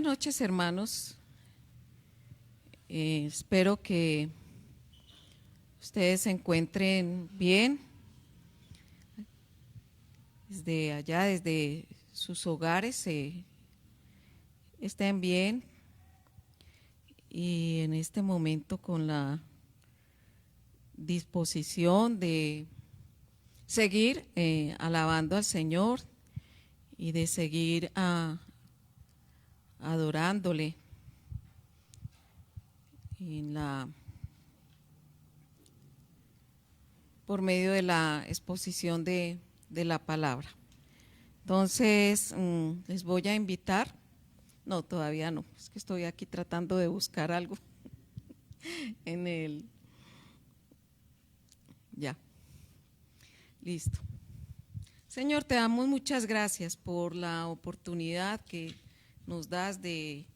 Buenas noches, hermanos. Espero que ustedes se encuentren bien desde allá, desde sus hogares, estén bien y en este momento con la disposición de seguir alabando al Señor y de seguir adorándole por medio de la exposición de la palabra. Entonces, les voy a invitar, no, todavía no, es que estoy aquí tratando de buscar algo ya, listo. Señor, te damos muchas gracias por la oportunidad que nos das de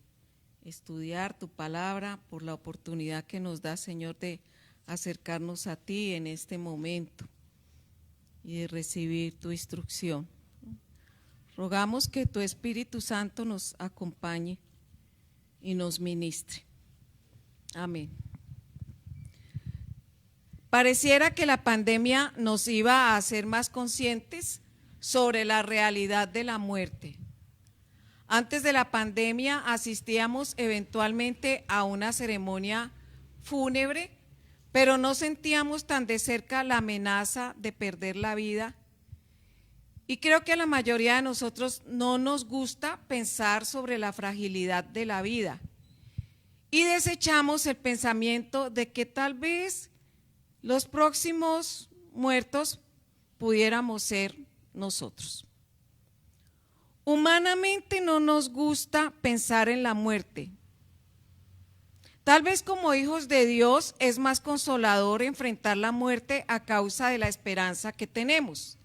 estudiar tu palabra, por la oportunidad que nos das, Señor, de acercarnos a ti en este momento y de recibir tu instrucción. Rogamos que tu Espíritu Santo nos acompañe y nos ministre. Amén. Pareciera que la pandemia nos iba a hacer más conscientes sobre la realidad de la muerte. Antes de la pandemia asistíamos eventualmente a una ceremonia fúnebre, pero no sentíamos tan de cerca la amenaza de perder la vida. Y creo que a la mayoría de nosotros no nos gusta pensar sobre la fragilidad de la vida. Y desechamos el pensamiento de que tal vez los próximos muertos pudiéramos ser nosotros. Humanamente no nos gusta pensar en la muerte. Tal vez como hijos de Dios es más consolador enfrentar la muerte a causa de la esperanza que tenemos.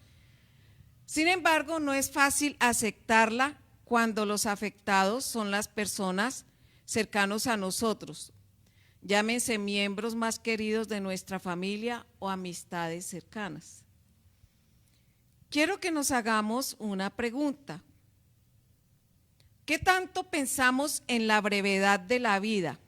Sin embargo, no es fácil aceptarla cuando los afectados son las personas cercanos a nosotros, llámense miembros más queridos de nuestra familia o amistades cercanas. Quiero que nos hagamos una pregunta. ¿Qué tanto pensamos en la brevedad de la vida?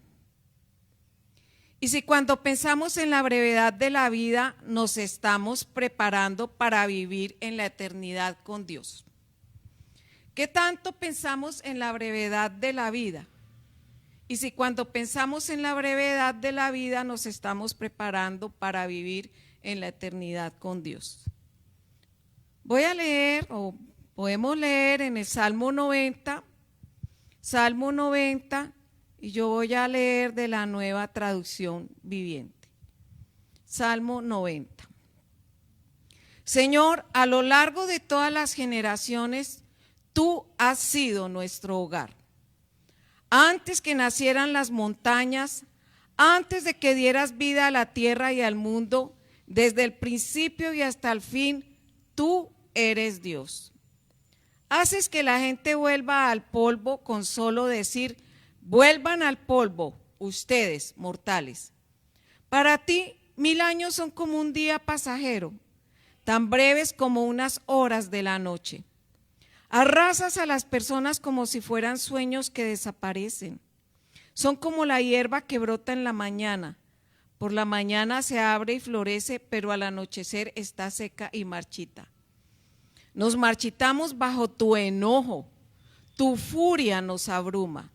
Y si cuando pensamos en la brevedad de la vida nos estamos preparando para vivir en la eternidad con Dios. ¿Qué tanto pensamos en la brevedad de la vida? Y si cuando pensamos en la brevedad de la vida nos estamos preparando para vivir en la eternidad con Dios. Voy a leer, o podemos leer en el Salmo 90, y yo voy a leer de la Nueva Traducción Viviente. Salmo 90. Señor, a lo largo de todas las generaciones, tú has sido nuestro hogar. Antes que nacieran las montañas, antes de que dieras vida a la tierra y al mundo, desde el principio y hasta el fin, tú eres Dios. Haces que la gente vuelva al polvo con solo decir, vuelvan al polvo, ustedes, mortales. Para ti, 1000 años son como un día pasajero, tan breves como unas horas de la noche. Arrasas a las personas como si fueran sueños que desaparecen. Son como la hierba que brota en la mañana. Por la mañana se abre y florece, pero al anochecer está seca y marchita. Nos marchitamos bajo tu enojo, tu furia nos abruma.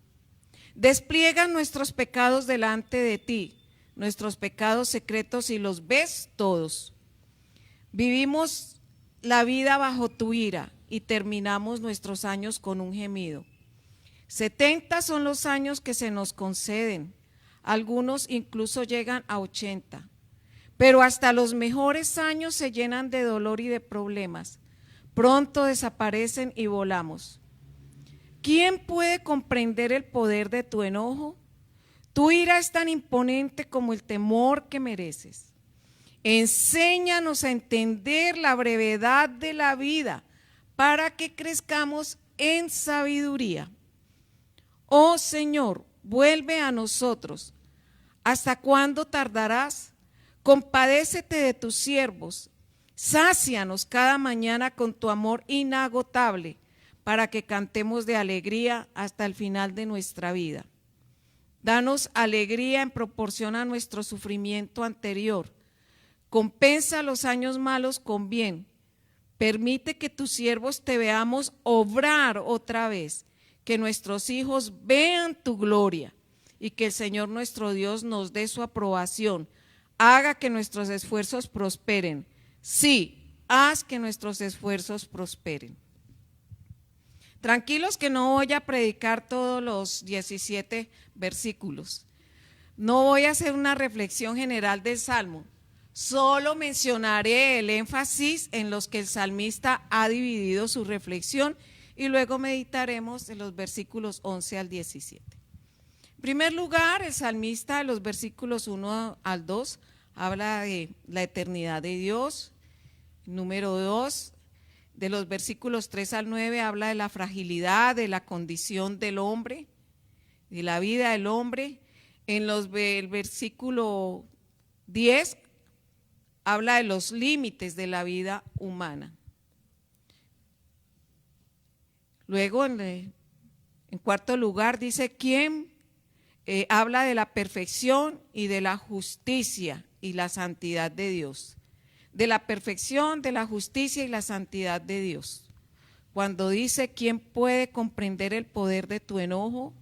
Despliega nuestros pecados delante de ti, nuestros pecados secretos y los ves todos. Vivimos la vida bajo tu ira y terminamos nuestros años con un gemido. 70 son los años que se nos conceden, algunos incluso llegan a 80, pero hasta los mejores años se llenan de dolor y de problemas. Pronto desaparecen y volamos. ¿Quién puede comprender el poder de tu enojo? Tu ira es tan imponente como el temor que mereces. Enséñanos a entender la brevedad de la vida para que crezcamos en sabiduría. Oh Señor, vuelve a nosotros. ¿Hasta cuándo tardarás? Compadécete de tus siervos. Sácianos cada mañana con tu amor inagotable, para que cantemos de alegría hasta el final de nuestra vida. Danos alegría en proporción a nuestro sufrimiento anterior. Compensa los años malos con bien. Permite que tus siervos te veamos obrar otra vez, que nuestros hijos vean tu gloria y que el Señor nuestro Dios nos dé su aprobación. Haga que nuestros esfuerzos prosperen. Sí, haz que nuestros esfuerzos prosperen. Tranquilos que no voy a predicar todos los 17 versículos. No voy a hacer una reflexión general del Salmo. Solo mencionaré el énfasis en los que el salmista ha dividido su reflexión y luego meditaremos en los versículos 11 al 17. En primer lugar, el salmista de los versículos 1 al 2 habla de la eternidad de Dios. Número 2, de los versículos 3 al 9 habla de la fragilidad, de la condición del hombre, de la vida del hombre. En el versículo 10 habla de los límites de la vida humana. Luego, en cuarto lugar, dice quién habla de la perfección y de la justicia y la santidad de Dios. De la perfección, de la justicia y la santidad de Dios. Cuando dice, ¿quién puede comprender el poder de tu enojo?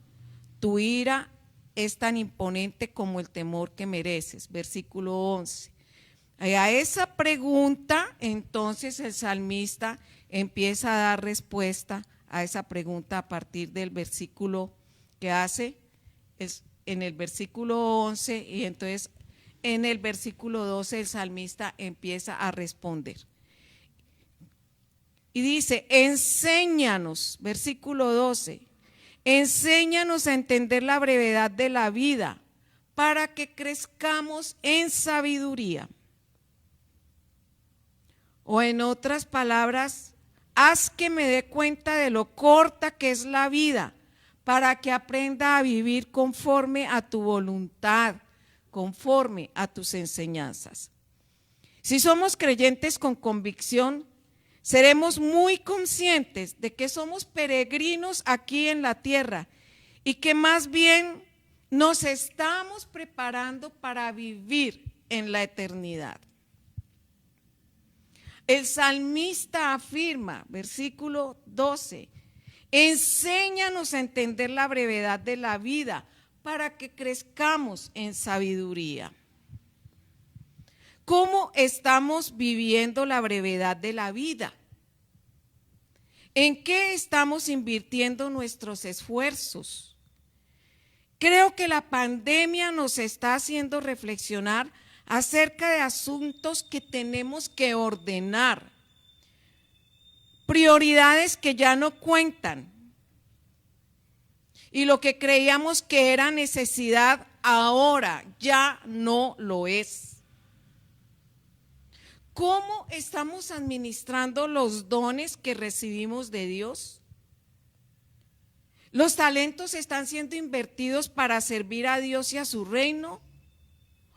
Tu ira es tan imponente como el temor que mereces. Versículo 11. A esa pregunta, entonces el salmista empieza a dar respuesta a esa pregunta a partir del versículo que hace, es en el versículo 11, y entonces en el versículo 12 el salmista empieza a responder. Y dice, enséñanos, versículo 12, enséñanos a entender la brevedad de la vida para que crezcamos en sabiduría. O en otras palabras, haz que me dé cuenta de lo corta que es la vida para que aprenda a vivir conforme a tu voluntad, conforme a tus enseñanzas. Si somos creyentes con convicción, seremos muy conscientes de que somos peregrinos aquí en la tierra y que más bien nos estamos preparando para vivir en la eternidad. El salmista afirma, versículo 12, enséñanos a entender la brevedad de la vida para que crezcamos en sabiduría. ¿Cómo estamos viviendo la brevedad de la vida? ¿En qué estamos invirtiendo nuestros esfuerzos? Creo que la pandemia nos está haciendo reflexionar acerca de asuntos que tenemos que ordenar, prioridades que ya no cuentan, y lo que creíamos que era necesidad ahora ya no lo es. ¿Cómo estamos administrando los dones que recibimos de Dios? ¿Los talentos están siendo invertidos para servir a Dios y a su reino?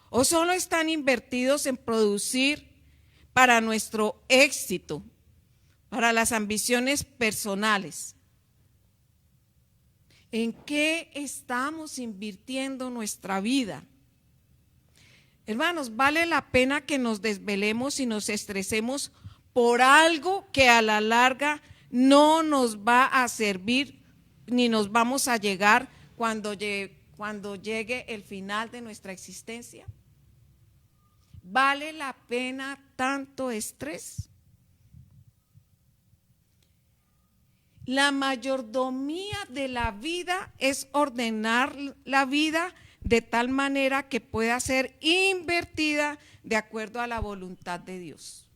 ¿O solo están invertidos en producir para nuestro éxito, para las ambiciones personales? ¿En qué estamos invirtiendo nuestra vida? Hermanos, vale la pena que nos desvelemos y nos estresemos por algo que a la larga no nos va a servir ni nos vamos a llegar cuando llegue el final de nuestra existencia. ¿Vale la pena tanto estrés? La mayordomía de la vida es ordenar la vida de tal manera que pueda ser invertida de acuerdo a la voluntad de Dios.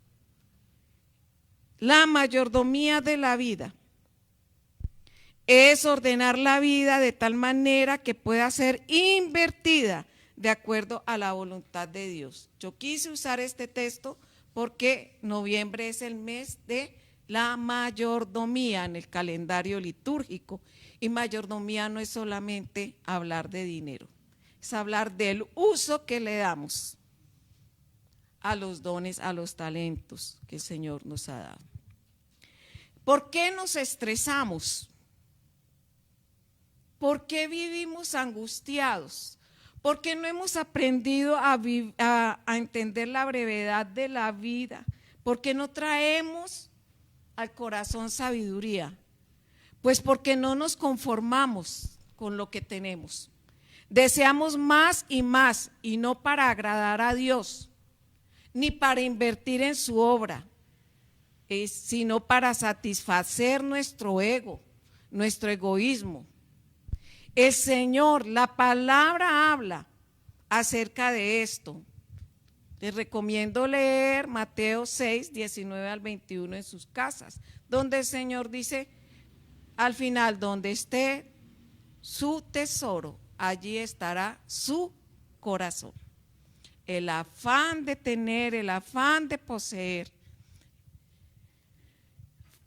La mayordomía de la vida es ordenar la vida de tal manera que pueda ser invertida de acuerdo a la voluntad de Dios. Yo quise usar este texto porque noviembre es el mes de la mayordomía en el calendario litúrgico, y mayordomía no es solamente hablar de dinero, es hablar del uso que le damos a los dones, a los talentos que el Señor nos ha dado. ¿Por qué nos estresamos? ¿Por qué vivimos angustiados? ¿Por qué no hemos aprendido a entender la brevedad de la vida? ¿Por qué no traemos al corazón sabiduría? Pues porque no nos conformamos con lo que tenemos. Deseamos más y no para agradar a Dios, ni para invertir en su obra, sino para satisfacer nuestro ego, nuestro egoísmo. El Señor, la palabra habla acerca de esto. Les recomiendo leer Mateo 6, 19 al 21 en sus casas, donde el Señor dice, al final, donde esté su tesoro, allí estará su corazón. El afán de tener, el afán de poseer.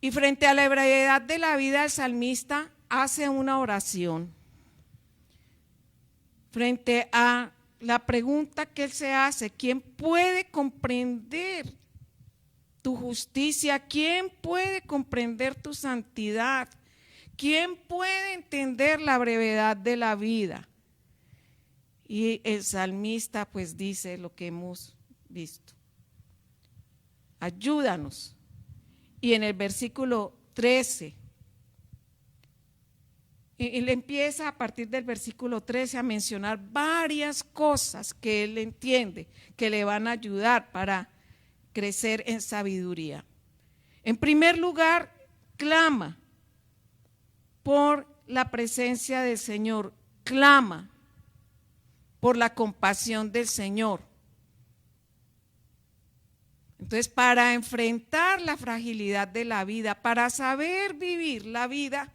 Y frente a la brevedad de la vida, el salmista hace una oración. Frente a la pregunta que él se hace, ¿quién puede comprender tu justicia? ¿Quién puede comprender tu santidad? ¿Quién puede entender la brevedad de la vida? Y el salmista pues dice lo que hemos visto. Ayúdanos. Y en el versículo 13, él empieza a partir del versículo 13 a mencionar varias cosas que él entiende que le van a ayudar para crecer en sabiduría. En primer lugar, clama por la presencia del Señor, clama por la compasión del Señor. Entonces, para enfrentar la fragilidad de la vida, para saber vivir la vida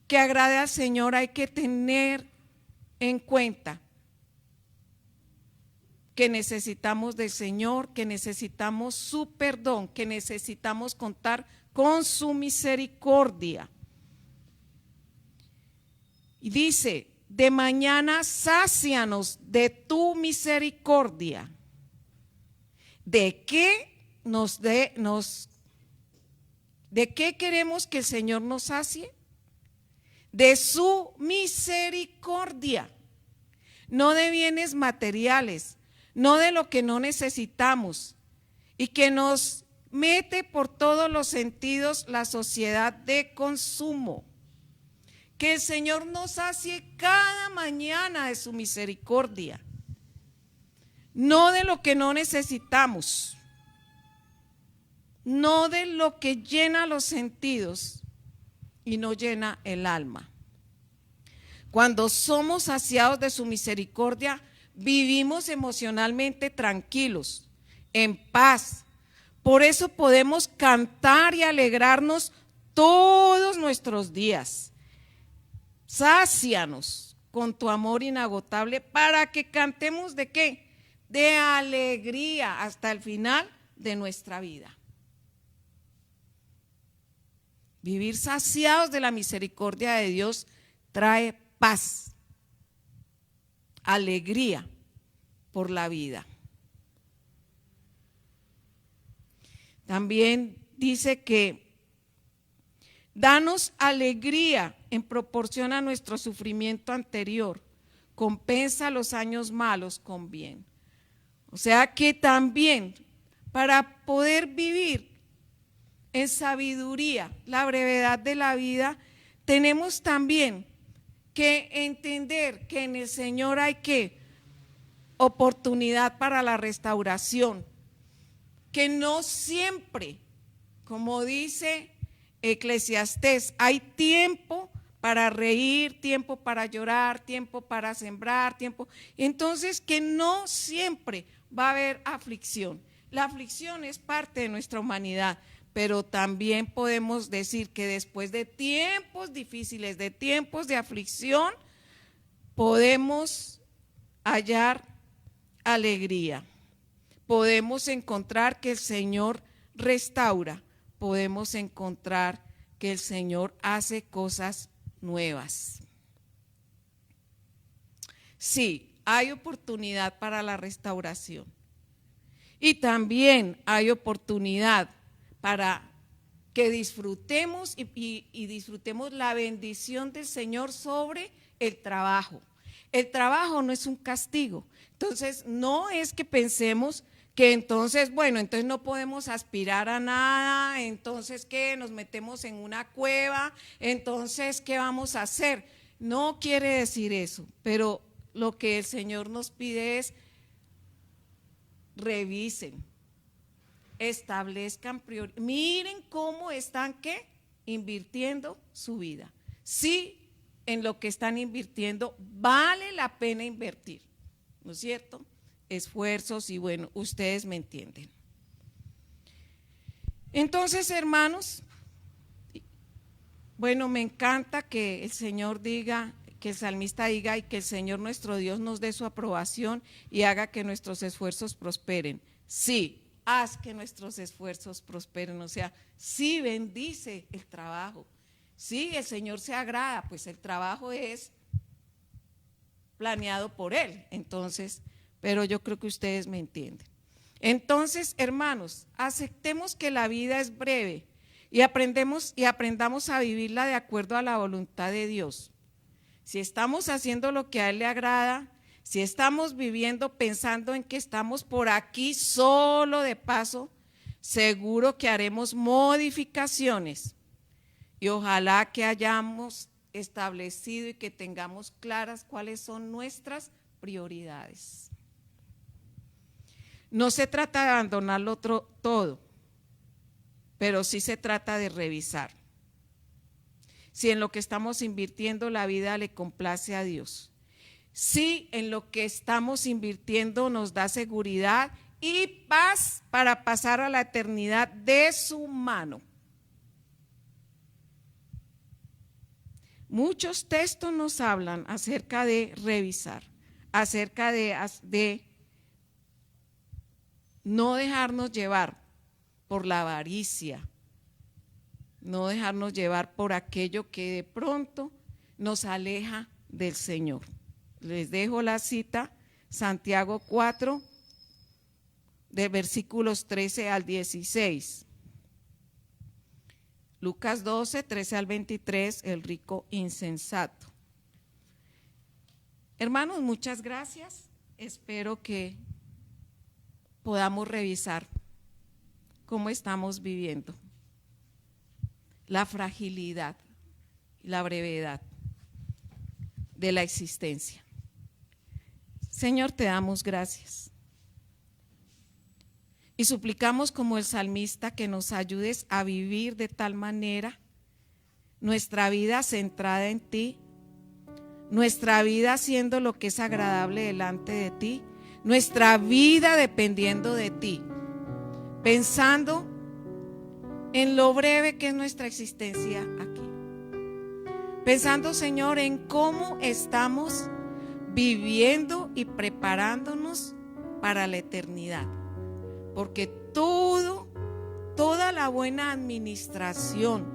que agrade al Señor, hay que tener en cuenta que necesitamos del Señor, que necesitamos su perdón, que necesitamos contar con su misericordia. Y dice, de mañana sácianos de tu misericordia. ¿De qué de qué queremos que el Señor nos sacie? De su misericordia, no de bienes materiales, no de lo que no necesitamos y que nos mete por todos los sentidos la sociedad de consumo. Que el Señor nos sacie cada mañana de su misericordia, no de lo que no necesitamos, no de lo que llena los sentidos y no llena el alma. Cuando somos saciados de su misericordia, vivimos emocionalmente tranquilos, en paz. Por eso podemos cantar y alegrarnos todos nuestros días. Sácianos con tu amor inagotable para que cantemos ¿de qué? De alegría hasta el final de nuestra vida. Vivir saciados de la misericordia de Dios trae paz, alegría por la vida. También dice que danos alegría en proporción a nuestro sufrimiento anterior, compensa los años malos con bien. O sea que también para poder vivir en sabiduría la brevedad de la vida, tenemos también que entender que en el Señor hay oportunidad para la restauración, que no siempre, como dice Eclesiastés, hay tiempo para reír, tiempo para llorar, tiempo para sembrar, tiempo. Entonces, que no siempre va a haber aflicción. La aflicción es parte de nuestra humanidad, pero también podemos decir que después de tiempos difíciles, de tiempos de aflicción, podemos hallar alegría. Podemos encontrar que el Señor restaura, podemos encontrar que el Señor hace cosas nuevas. Sí, hay oportunidad para la restauración y también hay oportunidad para que disfrutemos y disfrutemos la bendición del Señor sobre el trabajo. El trabajo no es un castigo. Entonces, no es que pensemos que entonces, bueno, entonces no podemos aspirar a nada, entonces ¿qué? Nos metemos en una cueva, entonces ¿qué vamos a hacer? No quiere decir eso, pero lo que el Señor nos pide es revisen, establezcan prioridades, miren cómo están ¿qué? Invirtiendo su vida. Sí, en lo que están invirtiendo vale la pena invertir, ¿no es cierto? Esfuerzos y bueno, ustedes me entienden. Entonces, hermanos, bueno, me encanta que el Señor diga, que el salmista diga y que el Señor nuestro Dios nos dé su aprobación y haga que nuestros esfuerzos prosperen. Sí, haz que nuestros esfuerzos prosperen, o sea, sí bendice el trabajo. Sí, el Señor se agrada, pues el trabajo es planeado por Él, entonces, pero yo creo que ustedes me entienden. Entonces, hermanos, aceptemos que la vida es breve y aprendamos a vivirla de acuerdo a la voluntad de Dios. Si estamos haciendo lo que a Él le agrada, si estamos viviendo pensando en que estamos por aquí solo de paso, seguro que haremos modificaciones y ojalá que hayamos establecido y que tengamos claras cuáles son nuestras prioridades. No se trata de abandonarlo todo, pero sí se trata de revisar si en lo que estamos invirtiendo la vida le complace a Dios, si en lo que estamos invirtiendo nos da seguridad y paz para pasar a la eternidad de su mano. Muchos textos nos hablan acerca de revisar, acerca de no dejarnos llevar por la avaricia, no dejarnos llevar por aquello que de pronto nos aleja del Señor. Les dejo la cita, Santiago 4, de versículos 13 al 16. Lucas 12, 13 al 23, el rico insensato. Hermanos, muchas gracias. Espero que podamos revisar cómo estamos viviendo la fragilidad, la brevedad de la existencia. Señor, te damos gracias y suplicamos como el salmista que nos ayudes a vivir de tal manera nuestra vida centrada en ti, nuestra vida haciendo lo que es agradable delante de ti, nuestra vida dependiendo de ti, pensando en lo breve que es nuestra existencia aquí. Pensando, Señor, en cómo estamos viviendo y preparándonos para la eternidad. Porque toda la buena administración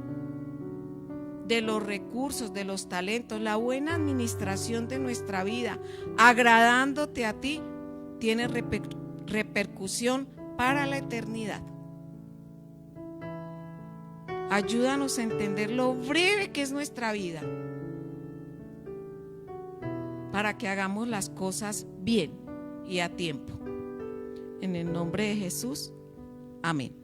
de los recursos, de los talentos, la buena administración de nuestra vida, agradándote a ti, tiene repercusión para la eternidad. Ayúdanos a entender lo breve que es nuestra vida para que hagamos las cosas bien y a tiempo. En el nombre de Jesús, amén.